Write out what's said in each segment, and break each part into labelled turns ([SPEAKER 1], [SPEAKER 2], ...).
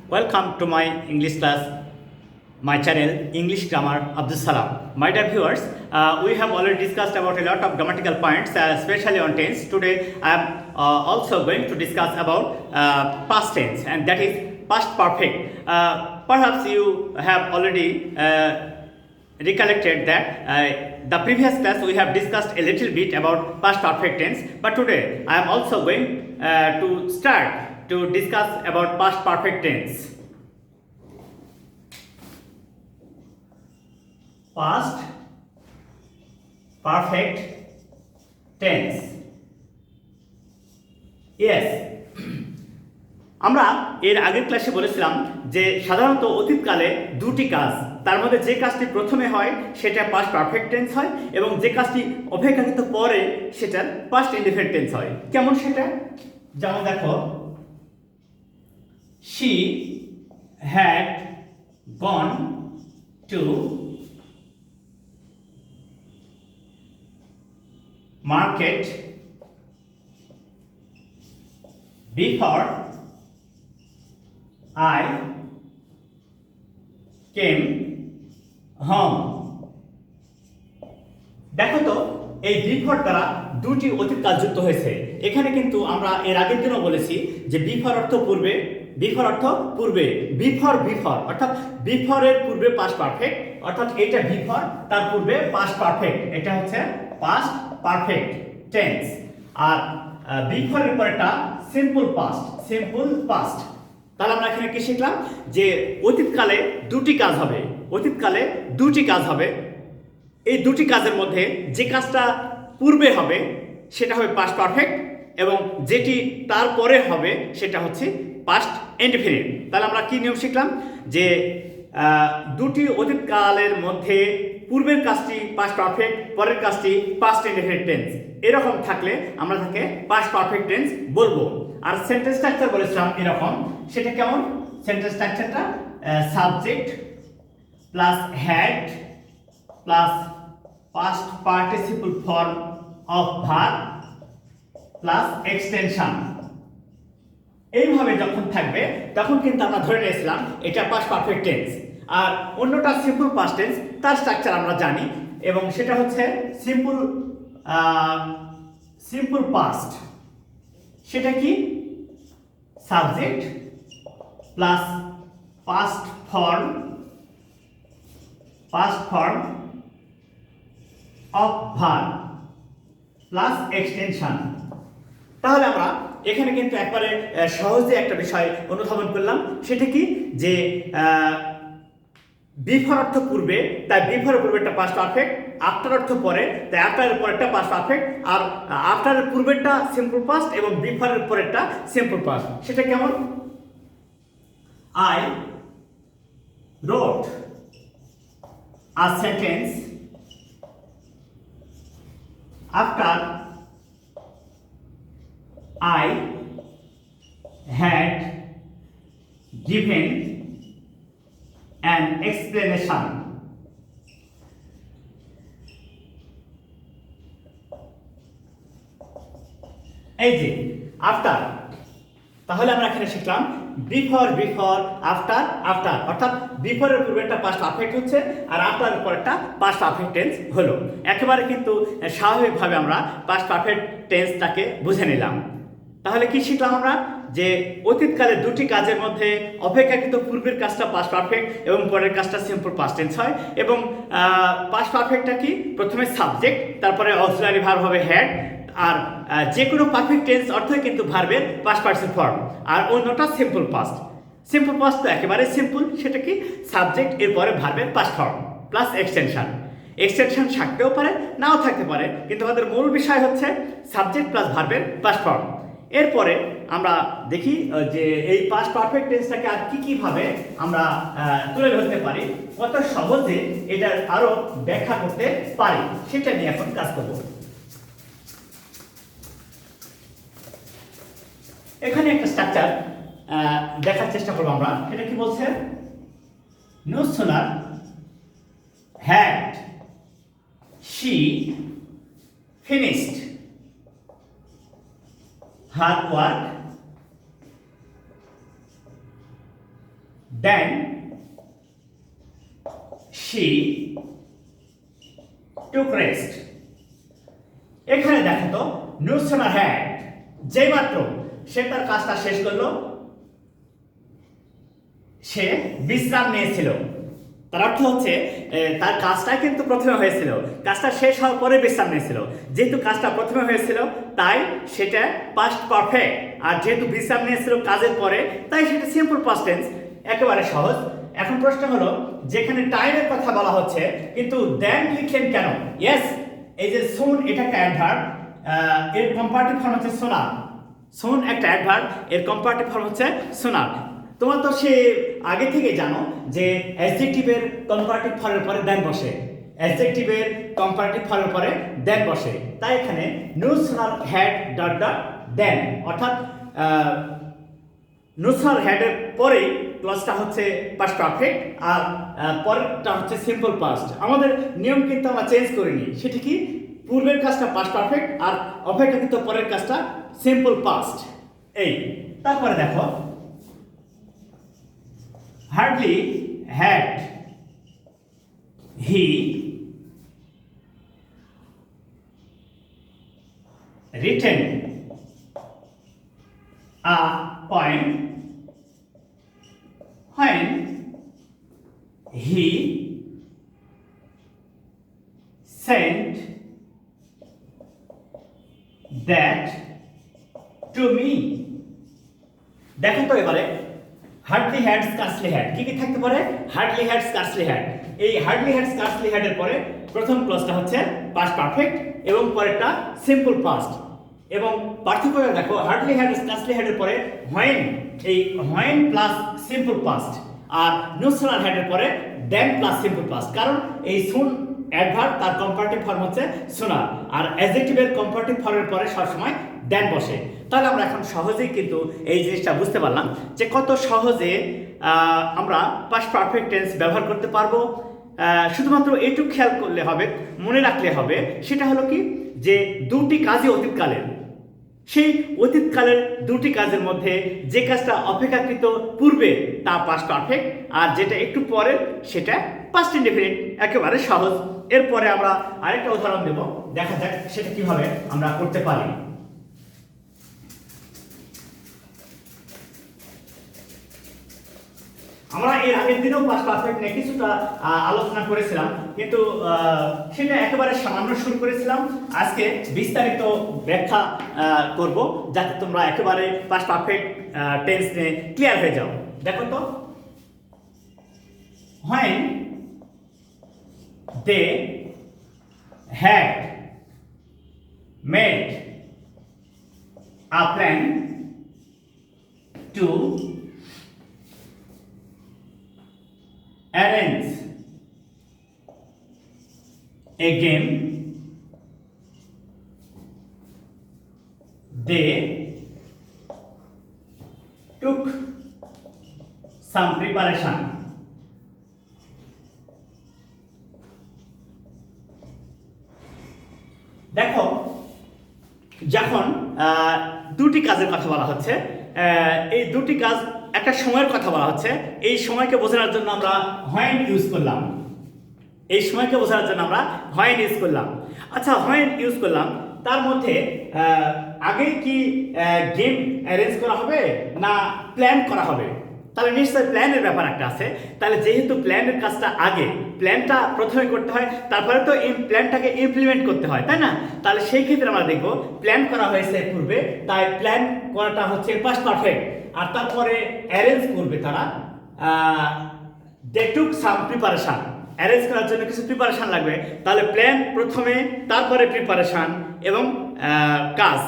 [SPEAKER 1] Welcome to my English class, my channel English Grammar Abdul Salam. My dear viewers, we have already discussed about a lot of grammatical points, especially on tense. Today I am also going to discuss about past tense, and that is past perfect. Perhaps you have already recollected that the previous class we have discussed a little bit about past perfect tense, but today I am also going to start to discuss about past perfect tense. Past perfect tense. Yes. আমরা এর আগের ক্লাসে বলেছিলাম যে সাধারণত অতীতকালে দুটি কাজ, তার মধ্যে যে কাজটি প্রথমে হয় সেটা পাস্ট পারফেক্ট টেন্স হয় এবং যে কাজটি অপেক্ষাকৃত পরে সেটার পাস্ট ইনডিফিনিট টেন্স হয়। কেমন সেটা? যেমন দেখো, she had gone to market before I came home. দেখো তো এই বিফোর দ্বারা দুটি অতীত কাল যুক্ত হয়েছে। এখানে কিন্তু আমরা এর আগের দিনও বলেছি যে বিফোর অর্থ পূর্বে, বিফোর অর্থ পূর্বে, বিফোর বিফোর অর্থাৎ বিফোরের পূর্বে পাস্ট পারফেক্ট, অর্থাৎ এটা বিফোর তার পূর্বে পাস্ট পারফেক্ট, এটা হচ্ছে পাস্ট পারফেক্ট টেন্স। আর বিফোরের পরেটা সিম্পল পাস্ট, সিম্পল পাস্ট। তাহলে আমরা এখানে কি শিখলাম যে অতীতকালে দুটি কাজ হবে, অতীতকালে দুটি কাজ হবে। এই দুটি কাজের মধ্যে যে কাজটা পূর্বে হবে সেটা হবে পাস্ট পারফেক্ট এবং যেটি তারপরে হবে সেটা হচ্ছে পাস্ট ইনডিফিনিট। তাহলে আমরা কি নিয়ম শিখলাম যে দুটি অতীতকালের মধ্যে পূর্বের কাজটি পাস্ট পারফেক্ট, পরের কাজটি পাস্ট ইনডিফিনিট টেন্স। এরকম থাকলে আমরা তাকে পাস্ট পারফেক্ট টেন্স বলবো। আর সেন্টেন্স স্ট্রাকচার বলেছিলাম এরকম, সেটা কেমন? সেন্টেন্স স্ট্রাকচারটা subject plus had plus past participle form of verb plus extension. এইভাবে যখন থাকবে তখন কিন্তু আমরা ধরে নিয়েছিলাম এটা পাস্ট পারফেক্ট টেন্স। আর অন্যটা সিম্পল পাস্ট টেন্স, তার স্ট্রাকচার আমরা জানি এবং সেটা হচ্ছে সিম্পল পাস্ট। সেটা কি? Subject plus past form of verb plus extension. তাহলে আমরা এখানে কিন্তু একবারে সহজে একটা বিষয় অনুধাবন করলাম, সেটা কি যে বিফোর অর্থ পূর্বে, তাই বিফোরের পূর্বেরটা পাস্ট পারফেক্ট, আফটার অর্থ পরে, তাই আফটারের পরেরটা পাস্ট পারফেক্ট, আর আফটারের পূর্বেরটা সিম্পল পাস্ট এবং বিফোরের পরেরটা সিম্পল পাস্ট। সেটা কেমন? I রোট a sentence after I had given an explanation. এই যে আফটার, তাহলে আমরা এখানে শিখলাম বিফোর আফটার অর্থাৎ বিফোরের পূর্বেরটা পাস্ট পারফেক্ট হচ্ছে আর আফটারের পরেরটা পাস্ট পারফেক্ট টেন্স হলো। একেবারে কিন্তু স্বাভাবিকভাবে আমরা পাস্ট পারফেক্ট টেন্সটাকে বুঝে নিলাম। তাহলে কি শিখলাম আমরা? যে অতীতকালে দুটি কাজের মধ্যে অপেক্ষাকৃত পূর্বের কাজটা পাস্ট পারফেক্ট এবং পরের কাজটা সিম্পল পাস্ট টেন্স হয়। এবং পাস্ট পারফেক্টটা কি? প্রথমে সাবজেক্ট, তারপরে অক্সিলারি ভার্ব হবে হ্যাড, আর যে কোনো পারফেক্ট টেন্স অর্থই কিন্তু ভার্বের পাস্ট পার্টিসিপল ফর্ম। আর অন্যটা সিম্পল পাস্ট। সিম্পল পাস্ট তো একেবারে সিম্পল, সেটা কি? সাবজেক্ট এরপরে ভার্বের past form plus extension. Extension থাকতেও পারে, নাও থাকতে পারে, কিন্তু আমাদের মূল বিষয় হচ্ছে সাবজেক্ট প্লাস ভার্বের পাস্ট ফর্ম। এরপরে আমরা দেখি যে এই পাস্ট পারফেক্ট টেন্সটাকে আর কিভাবে আমরা তুলে ধরতে পারি, কত সহজে এটার আরো ব্যাখ্যা করতে পারি, সেটা নিয়ে এখন কাজ করব। এখানে একটা স্ট্রাকচার দেখার চেষ্টা করবো আমরা। এটা কি বলছে? No sooner had she finished her work then she took rest। এখানে দেখো তো no sooner had, যেই মাত্র সে তার কাজটা শেষ করলো সে বিশ্রাম নিয়েছিল। তার অর্থ হচ্ছে তার কাজটা কিন্তু প্রথমে হয়েছিল, কাজটা শেষ হওয়ার পরে বিশ্রাম নিয়েছিল। যেহেতু কাজটা প্রথমে হয়েছিল তাই সেটা পাস্ট পারফেক্ট, আর যেহেতু বিশ্রাম নিয়েছিল কাজের পরে তাই সেটা সিম্পল পাস্ট টেন্স, একেবারে সহজ। এখন প্রশ্ন হলো যেখানে টাইমের কথা বলা হচ্ছে কিন্তু দেন লিখলেন কেন? ইয়েস, এই যে সুন এটা একটা অ্যাডভার্ব, এর কম্পারেটিভ ফর্ম হচ্ছে সোনার। সুন একটা অ্যাডভার্ব, এর কম্পারেটিভ ফর্ম হচ্ছে সোনার। তোমরা তো সে আগে থেকে জানো যে অ্যাডজেক্টিভের কম্পারেটিভ ফর্মের পরে দেন বসে, অ্যাডজেক্টিভের কম্পারেটিভ ফর্মের পরে দেন বসে। তাই এখানে no sooner had dot dot then, অর্থাৎ নো সুনার হ্যাডের পরে ক্লজটা হচ্ছে পাস্ট পারফেক্ট আর পরেরটা হচ্ছে সিম্পল পাস্ট। আমাদের নিয়ম কিন্তু আমরা চেঞ্জ করিনি, সেটা কি পূর্বের কাজটা পাস্ট পারফেক্ট আর অপেক্ষাকৃত পরের কাজটা সিম্পল পাস্ট। এই তারপরে দেখো hardly had he written a poem when he sent that to me। দেখো তো এবারে হার্ডলি হ্যাড স্কার্সলি হ্যাড কি কি থাকতে পারে? Hardly had scarcely had. এই হার্ডলি হ্যাড স্কার্সলি হ্যাড এর পরে প্রথম ক্লজটা হচ্ছে পাস্ট পারফেক্ট এবং পরেরটা সিম্পল পাস্ট। এবং পার্থক্য দেখো, হার্ডলি হ্যাড স্কার্সলি হ্যাড এর পরে হোয়েন, এই হোয়েন প্লাস সিম্পল পাস্ট, আর নো সুনার হ্যাড এর পরে দেন প্লাস সিম্পল পাস্ট। কারণ এই সুন অ্যাডভার্ব তার কম্পারেটিভ ফর্ম হচ্ছে সুনার, আর অ্যাডজেক্টিভের কম্পারেটিভ ফর্মের পরে সবসময় দেন বসে। তাহলে আমরা এখন সহজেই কিন্তু এই জিনিসটা বুঝতে পারলাম যে কত সহজে আমরা পাস্ট পারফেক্ট টেন্স ব্যবহার করতে পারবো। শুধুমাত্র এইটুকু খেয়াল করলে হবে, মনে রাখলে হবে, সেটা হলো কি যে দুটি কাজই অতীতকালের। সেই অতীতকালের দুটি কাজের মধ্যে যে কাজটা অপেক্ষাকৃত পূর্বে তা পাস্ট পারফেক্ট, আর যেটা একটু পরে সেটা পাস্ট ইনডেফিনিট। একেবারে সহজ। এরপরে আমরা আরেকটা উদাহরণ দেব, দেখা যাক সেটা কিভাবে আমরা করতে পারি। আমরা এর আগের দিনেও পাস্ট পারফেক্ট নিয়ে কিছুটা আলোচনা করেছিলাম, কিন্তু সেটা একেবারে সামান্য শুরু করেছিলাম। আজকে বিস্তারিত ব্যাখ্যা করব যাতে তোমরা একেবারে পাস্ট পারফেক্ট টেন্স নিয়ে ক্লিয়ার হয়ে যাও। দেখো তো, when they had made a plan to arrange a game, they took some preparation। দেখো, যখন দুটি কাজের কথা বলা হচ্ছে, এই দুটি কাজ একটা সময়ের কথা বলা হচ্ছে, এই সময়কে বোঝানোর জন্য আমরা হোয়েন ইউজ করলাম। এই সময়কে বোঝানোর জন্য আমরা হোয়েন ইউজ করলাম। আচ্ছা, হোয়েন ইউজ করলাম, তার মধ্যে আগে কি গেম অ্যারেঞ্জ করা হবে না প্ল্যান করা হবে? তাহলে নিশ্চয়ই প্ল্যানের ব্যাপার একটা আছে। তাহলে যেহেতু প্ল্যানের কাজটা আগে, প্ল্যানটা প্রথমে করতে হয়, তারপরে তো এই প্ল্যানটাকে ইমপ্লিমেন্ট করতে হয়, তাই না? তাহলে সেই ক্ষেত্রে আমরা দেখব প্ল্যান করা হয়েছে পূর্বে, তাই প্ল্যান করাটা হচ্ছে পাস্ট পারফেক্ট। আর তারপরে অ্যারেঞ্জ করবে তারা, দে টুক সাম প্রিপারেশন। অ্যারেঞ্জ করার জন্য কিছু প্রিপারেশন লাগবে, তাহলে প্ল্যান প্রথমে, তারপরে প্রিপারেশন এবং কাজ।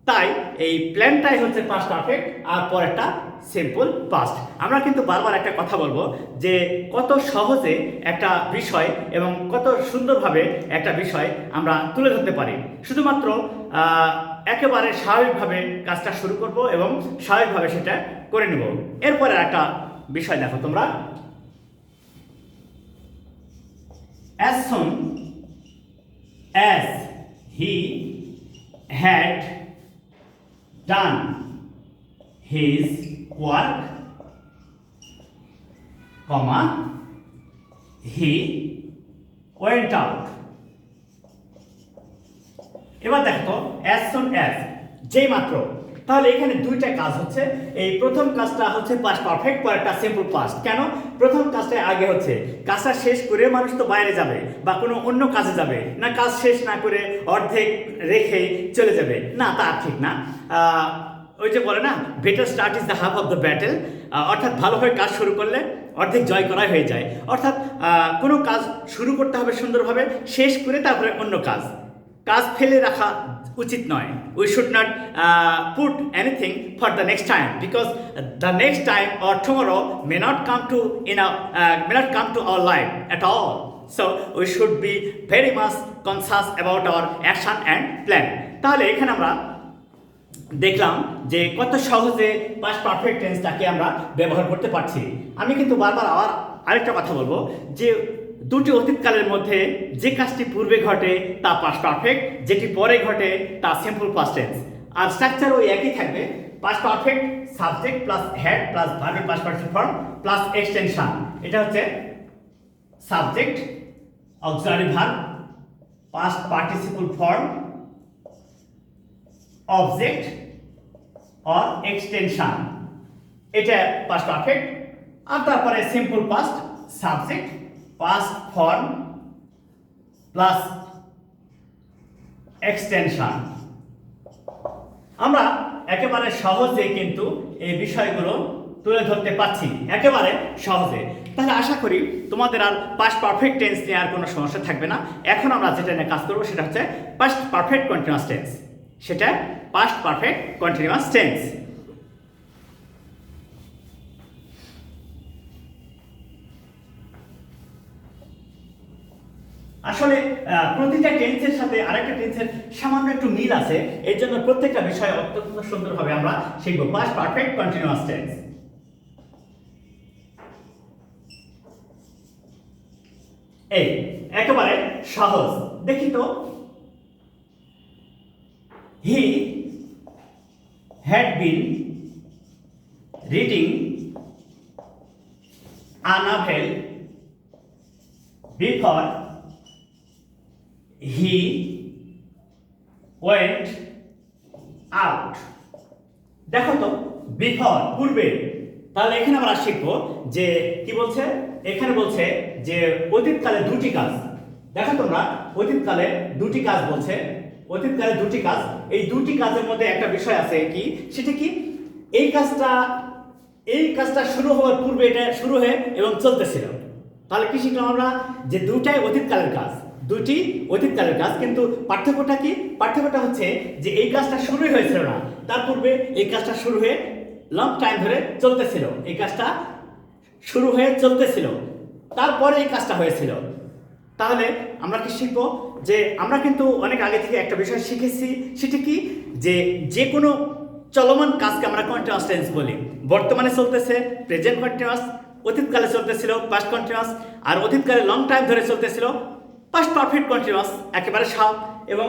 [SPEAKER 1] তাই এই প্ল্যানটাই হচ্ছে পাস্ট পারফেক্ট আর পরেরটা সিম্পল পাস্ট। আমরা কিন্তু বারবার একটা কথা বলবো যে কত সহজে একটা বিষয় এবং কত সুন্দরভাবে একটা বিষয় আমরা তুলে ধরতে পারি। শুধুমাত্র একেবারে স্বাভাবিকভাবে কাজটা শুরু করব এবং স্বাভাবিকভাবে সেটা করে নেব। এরপরে একটা বিষয় দেখো তোমরা, as soon as he had done his work, comma he went out. এবার দেখো অ্যাজ সুন অ্যাজ, যেই মাত্র। তাহলে এখানে দুইটা কাজ হচ্ছে। এই প্রথম কাজটা হচ্ছে পাস্ট পারফেক্ট, পরেরটা সিম্পল পাস্ট। কেন? প্রথম কাজটা আগে হচ্ছে, কাজটা শেষ করে মানুষ তো বাইরে যাবে বা কোনো অন্য কাজে যাবে না, কাজ শেষ না করে অর্ধেক রেখে চলে যাবে না, তা ঠিক না। ওই যে বলে না, better start is the half of the battle. অর্থাৎ ভালোভাবে কাজ শুরু করলে অর্ধেক জয় করাই হয়ে যায়। অর্থাৎ কোনো কাজ শুরু করতে হবে সুন্দরভাবে, শেষ করে তারপরে অন্য কাজ। কাজ ফেলে রাখা উচিত নয়। We should not put anything for the next time, because the next time or tomorrow may not come to our life at all. So we should be very much conscious about our action and plan. তাহলে এখানে আমরা দেখলাম যে কত সহজে past perfect টেন্সটাকে আমরা ব্যবহার করতে পারছি। আমি কিন্তু বারবার আরেকটা কথা বলবো যে দুটি অতীতকালের মধ্যে যে কাজটি পূর্বে ঘটে তা পাস্ট পারফেক্ট, যেটি পরে ঘটে তা সিম্পল পাস্ট টেন্স। আর স্ট্রাকচার ওই একই থাকবে, past perfect subject plus had plus ভার্বের past participle form plus extension. এটা হচ্ছে subject, auxiliary verb, past participle form, object or extension, এটা পাস্ট পারফেক্ট। আর তারপরে simple past, subject, past form plus extension. আমরা একেবারে সহজে কিন্তু এই বিষয়গুলো তুলে ধরতে পারছি, একেবারে সহজে। তাহলে আশা করি তোমাদের আর পাস্ট পারফেক্ট টেন্স নিয়ে আর কোনো সমস্যা থাকবে না। এখন আমরা যেটা নিয়ে কাজ করবো সেটা হচ্ছে পাস্ট পারফেক্ট কন্টিনিউয়াস টেন্স। সেটা পাস্ট পারফেক্ট কন্টিনিউয়াস টেন্স। আসলে প্রতিটা টেন্সের সাথে আরেকটা টেন্সের সামান্য একটু মিল আছে, এর জন্য প্রত্যেকটা বিষয় অত্যন্ত সুন্দরভাবে আমরা শিখব পাস্ট পারফেক্ট কন্টিনিউয়াস টেন্স। এই একেবারে সহজ, দেখি তো। হি had been reading a novel before he went out। দেখো তো, বিফোর পূর্বে। তাহলে এখানে আমরা শিখবো যে কি বলছে, এখানে বলছে যে অতীতকালে দুটি কাজ। দেখো তোমরা, অতীতকালে দুটি কাজ বলছে, অতীতকালে দুটি কাজ। এই দুটি কাজের মধ্যে একটা বিষয় আছে কি, সেটা কি, এই কাজটা শুরু হওয়ার পূর্বে এটা শুরু হয়ে এবং চলতেছিল। তাহলে কি শিখলাম আমরা, যে দুটাই অতীতকালের কাজ, দুটি অতীতকালের কাজ। কিন্তু পার্থক্যটা কি? পার্থক্যটা হচ্ছে যে এই কাজটা শুরুই হয়েছিল না, তার পূর্বে এই কাজটা শুরু হয়ে লং টাইম ধরে চলতেছিল। এই কাজটা শুরু হয়ে চলতেছিল, তারপরে এই কাজটা হয়েছিল। তাহলে আমরা কি শিখবো, যে আমরা কিন্তু অনেক আগে থেকে একটা বিষয় শিখেছি, সেটা কি, যে কোনো চলমান কাজকে আমরা কন্টিনিউয়াস টেন্স বলি। বর্তমানে চলতেছে প্রেজেন্ট কন্টিনিউয়াস, অতীতকালে চলতেছিল পাস্ট কন্টিনিউয়াস, আর অতীতকালে লং টাইম ধরে চলতেছিল পাস্ট পারফেক্ট কন্টিনিউয়াস, একেবারে সাফ। এবং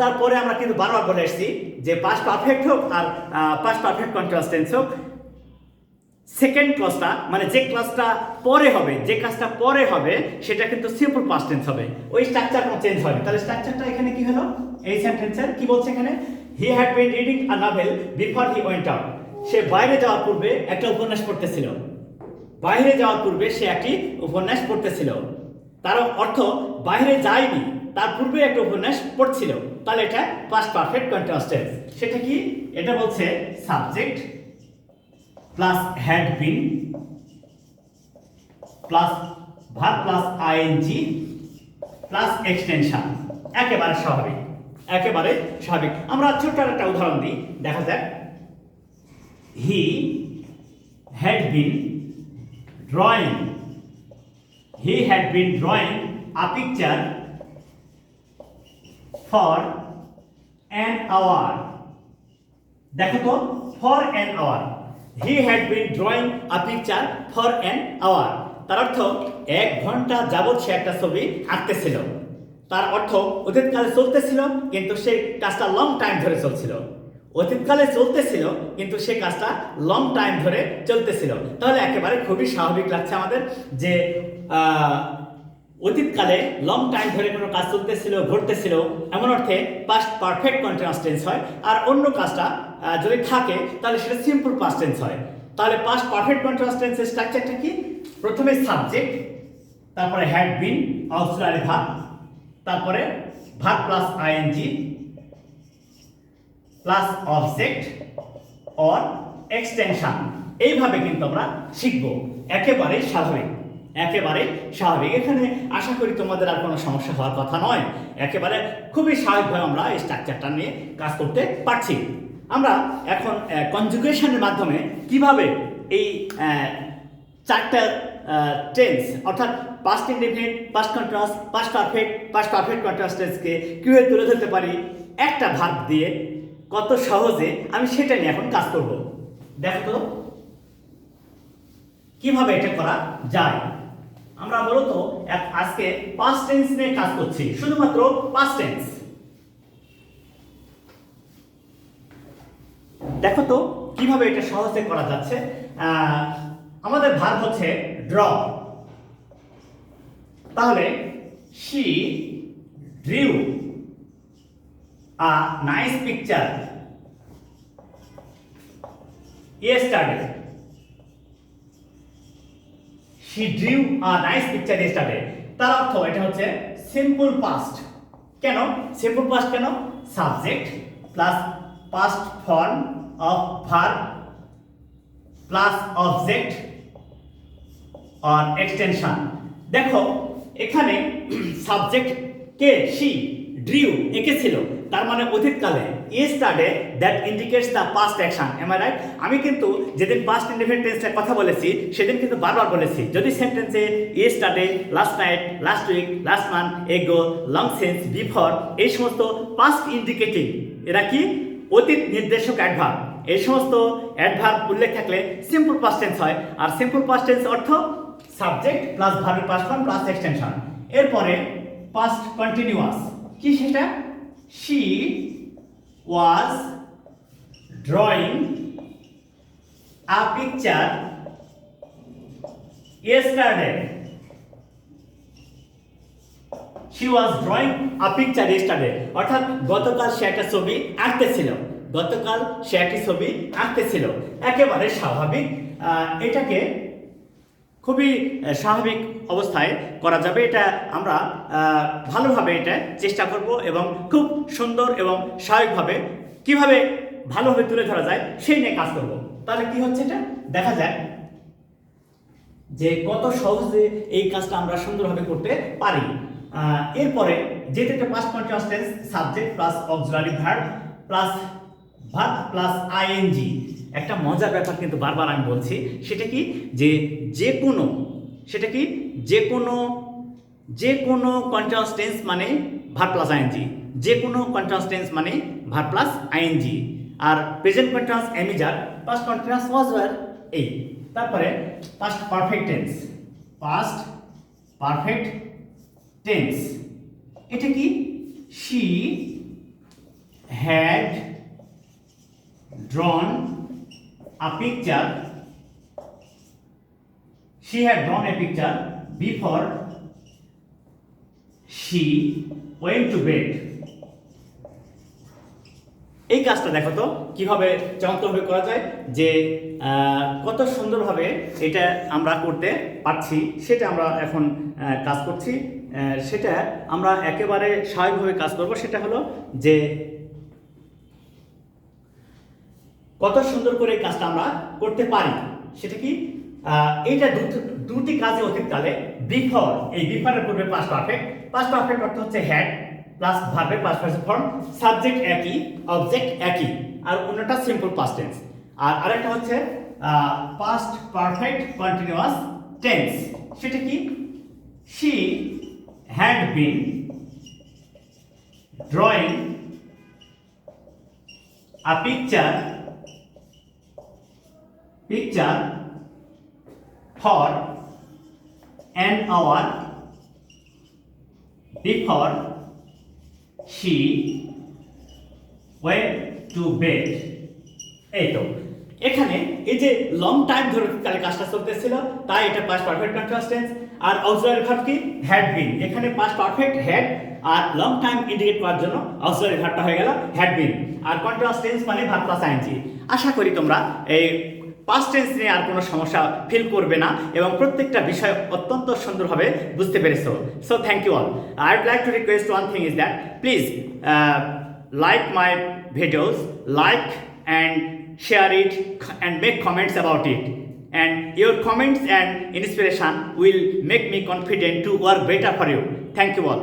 [SPEAKER 1] তারপরে আমরা কিন্তু বারবার বলে এসেছি যে পাস্ট পারফেক্ট হোক আর পাস্ট পারফেক্ট কন্টিনিউয়াস টেন্স হোক, সেকেন্ড ক্লজটা মানে যে ক্লাসটা পরে হবে, যে কাজটা পরে হবে, সেটা কিন্তু সিম্পল পাস্ট টেন্স হবে। ওই স্ট্রাকচার কোনো চেঞ্জ হয়নি। তাহলে স্ট্রাকচারটা এখানে কি হলো, এই সেন্টেন্সের কি বলছে এখানে, he had been reading a novel before he went out. সে বাইরে যাওয়ার পূর্বে একটা উপন্যাস পড়তেছিল। বাইরে যাওয়ার পূর্বে সে একটি উপন্যাস পড়তেছিল, তার অর্থ বাইরে যায়নি, তার পূর্বে একটা উপন্যাস পড়ছিল। তাহলে এটা পাস্ট পারফেক্ট কন্টিনিউয়াস টেন্স। সেটা কি, এটা বলছে subject plus had been plus verb plus ING plus extension. একেবারে স্বাভাবিক, একেবারে স্বাভাবিক। আমরা ছোট্ট একটা উদাহরণ দিই, দেখা যাক। হি had bin drawing, he had been drawing a picture for an hour। দেখো তো, for an hour, he had been drawing a picture for an hour। তার অর্থ 1 ঘন্টা যাবৎ সে একটা ছবি আঁকতেছিল। তার অর্থ অতীতকালে চলতেছিল, কিন্তু সেই কাজটা লং টাইম ধরে চলছিল। অতীতকালে চলতেছিল কিন্তু সে কাজটা লং টাইম ধরে চলতেছিল। তাহলে একেবারে খুবই স্বাভাবিক লাগছে আমাদের যে অতীতকালে লং টাইম ধরে কোনো কাজ চলতেছিল, ঘটতেছিল, এমন অর্থে পাস্ট পারফেক্ট কন্টিনিউয়াস টেন্স হয়। আর অন্য কাজটা যদি থাকে তাহলে সেটা সিম্পল পাস্ট টেন্স হয়। তাহলে পাস্ট পারফেক্ট কন্টিনিউয়াস টেন্সের স্ট্রাকচারটা কি? প্রথমে সাবজেক্ট, তারপরে হ্যাড বিন অক্সিলারি ভার্ব, তারপরে verb plus ING plus object or extension. এইভাবে কিন্তু আমরা শিখব। একেবারে স্বাভাবিক, একেবারে স্বাভাবিক। এখানে আশা করি তোমাদের আর কোনো সমস্যা হওয়ার কথা নয়। একেবারে খুবই স্বাভাবিকভাবে আমরা এই স্ট্রাকচারটা নিয়ে কাজ করতে পারছি। আমরা এখন কনজুগেশনের মাধ্যমে কিভাবে এই চারটা টেন্স অর্থাৎ past indefinite, past continuous, past perfect continuous টেন্সকে কিভাবে তুলে ধরতে পারি একটা ভার্ব দিয়ে কত সহজে, আমি সেটা নিয়ে এখন কাজ করব। দেখো তো কিভাবে এটা করা যায়। আমরা মূলত আজকে পাস্ট টেন্স নিয়ে কাজ করছি, শুধুমাত্র পাস্ট টেন্স। দেখো তো কিভাবে এটা সহজে করা যাচ্ছে। আমাদের ভার্ব হচ্ছে ড্র। তাহলে she drew a nice picture yesterday. She drew a nice picture yesterday. তার অর্থ এটা হচ্ছে সিম্পল পাস্ট। কেন সিম্পল পাস্ট? কেন? Subject plus past form of verb plus object or extension. দেখো এখানে সাবজেক্ট কে? she, drew এঁকেছিল, তার মানে অতীতকালে। yesterday that indicates the past action. am I right? আমি কিন্তু যেদিন পাস্ট ইনডেফিনিট টেন্সের কথা বলেছি সেদিন কিন্তু বারবার বলেছি, যদি সেন্টেন্সে yesterday, last night, last week, last month, ago, long since, before এই সমস্ত পাস্ট ইন্ডিকেটিভ, এরা কি? অতীত নির্দেশক অ্যাডভার্ব। এই সমস্ত অ্যাডভার্ব উল্লেখ থাকলে সিম্পল পাস্ট টেন্স হয়। আর সিম্পল পাস্ট টেন্স অর্থ সাবজেক্ট প্লাস ভার্বের পাস্ট ফর্ম প্লাস এক্সটেনশন। এরপরে পাস্ট কন্টিনিউয়াস কি? সেটা she was drawing a picture yesterday. She was drawing a picture yesterday. অর্থাৎ গতকাল সে একটা ছবি আঁকতেছিল, গতকাল সে একটি ছবি আঁকতেছিল। একেবারে স্বাভাবিক। এটাকে খুবই স্বাভাবিক অবস্থায় করা যাবে। এটা আমরা ভালোভাবে এটা চেষ্টা করব এবং খুব সুন্দর এবং স্বাভাবিকভাবে কিভাবে ভালোভাবে তুলে ধরা যায় সেই নিয়ে কাজ করব। তাহলে কি হচ্ছে এটা দেখা যায় যে কত সহজে এই কাজটা আমরা সুন্দরভাবে করতে পারি। এরপরে যেটা একটা past continuous tense, subject plus auxiliary verb plus verb plus ING. একটা মজার ব্যাপার কিন্তু বারবার আমি বলছি, সেটা কি? যে কোনো সেটা কি যে কোনো কন্টিনিউয়াস টেন্স মানে ভার্ব প্লাস আইএনজি, যে কোনো কন্টিনিউয়াস টেন্স মানে ভার্ব প্লাস আইএনজি। আর present continuous am is are, past continuous was were, এই। তারপরে past perfect tense, past perfect tense এটা কি? she had drawn a picture, she had drawn a picture before she went to bed. এই কাজটা দেখো তো কিভাবে চমৎকারভাবে করা যায়, যে কত সুন্দরভাবে এটা আমরা করতে পারছি, সেটা আমরা এখন কাজ করছি। সেটা আমরা একেবারে স্বাভাবিকভাবে কাজ করব। সেটা হলো যে কত সুন্দর করে কাজটা আমরা করতে পারি। সেটা কি? এইটা দুটি কাজে অতীতকালে বিফোর, এই বিফোরের পূর্বে পাস্ট পারফেক্ট অর্থ হচ্ছে হ্যাড প্লাস ভার্বের পাস্ট পারফেক্ট ফর্ম, সাবজেক্ট একই, অবজেক্ট একই, আর অন্যটা সিম্পল পাস্ট টেন্স। আর আরেকটা হচ্ছে পাস্ট পারফেক্ট কন্টিনিউয়াস টেন্স। সেটা কি? she had been drawing a picture for an hour before she went to bed. এই তো এখানে এই যে লং টাইম ধরে কালে কাজটা চলতেছিল তাই এটা পাস্ট পারফেক্ট কন্টিনিউয়াস টেন্স। আর অক্সিলারি ভার্ব কি হ্যাড বিন, এখানে পাস্ট পারফেক্ট হ্যাড আর লং টাইম ইন্ডিকেট করার জন্য অক্সিলারি ভার্বটা হয়ে গেল হ্যাড বিন। আর কন্টিনিউয়াস টেন্স মানে ভার্ব প্লাস আইএনজি। আশা করি তোমরা এই পাস্ট টেন্স নিয়ে আর কোনো সমস্যা ফিল করবে না এবং প্রত্যেকটা বিষয় অত্যন্ত সুন্দরভাবে বুঝতে পেরেছো। So thank you all. I would like to request one thing is that please like my videos, like and share it and make comments about it, and your comments and inspiration will make me confident to work better for you. Thank you all.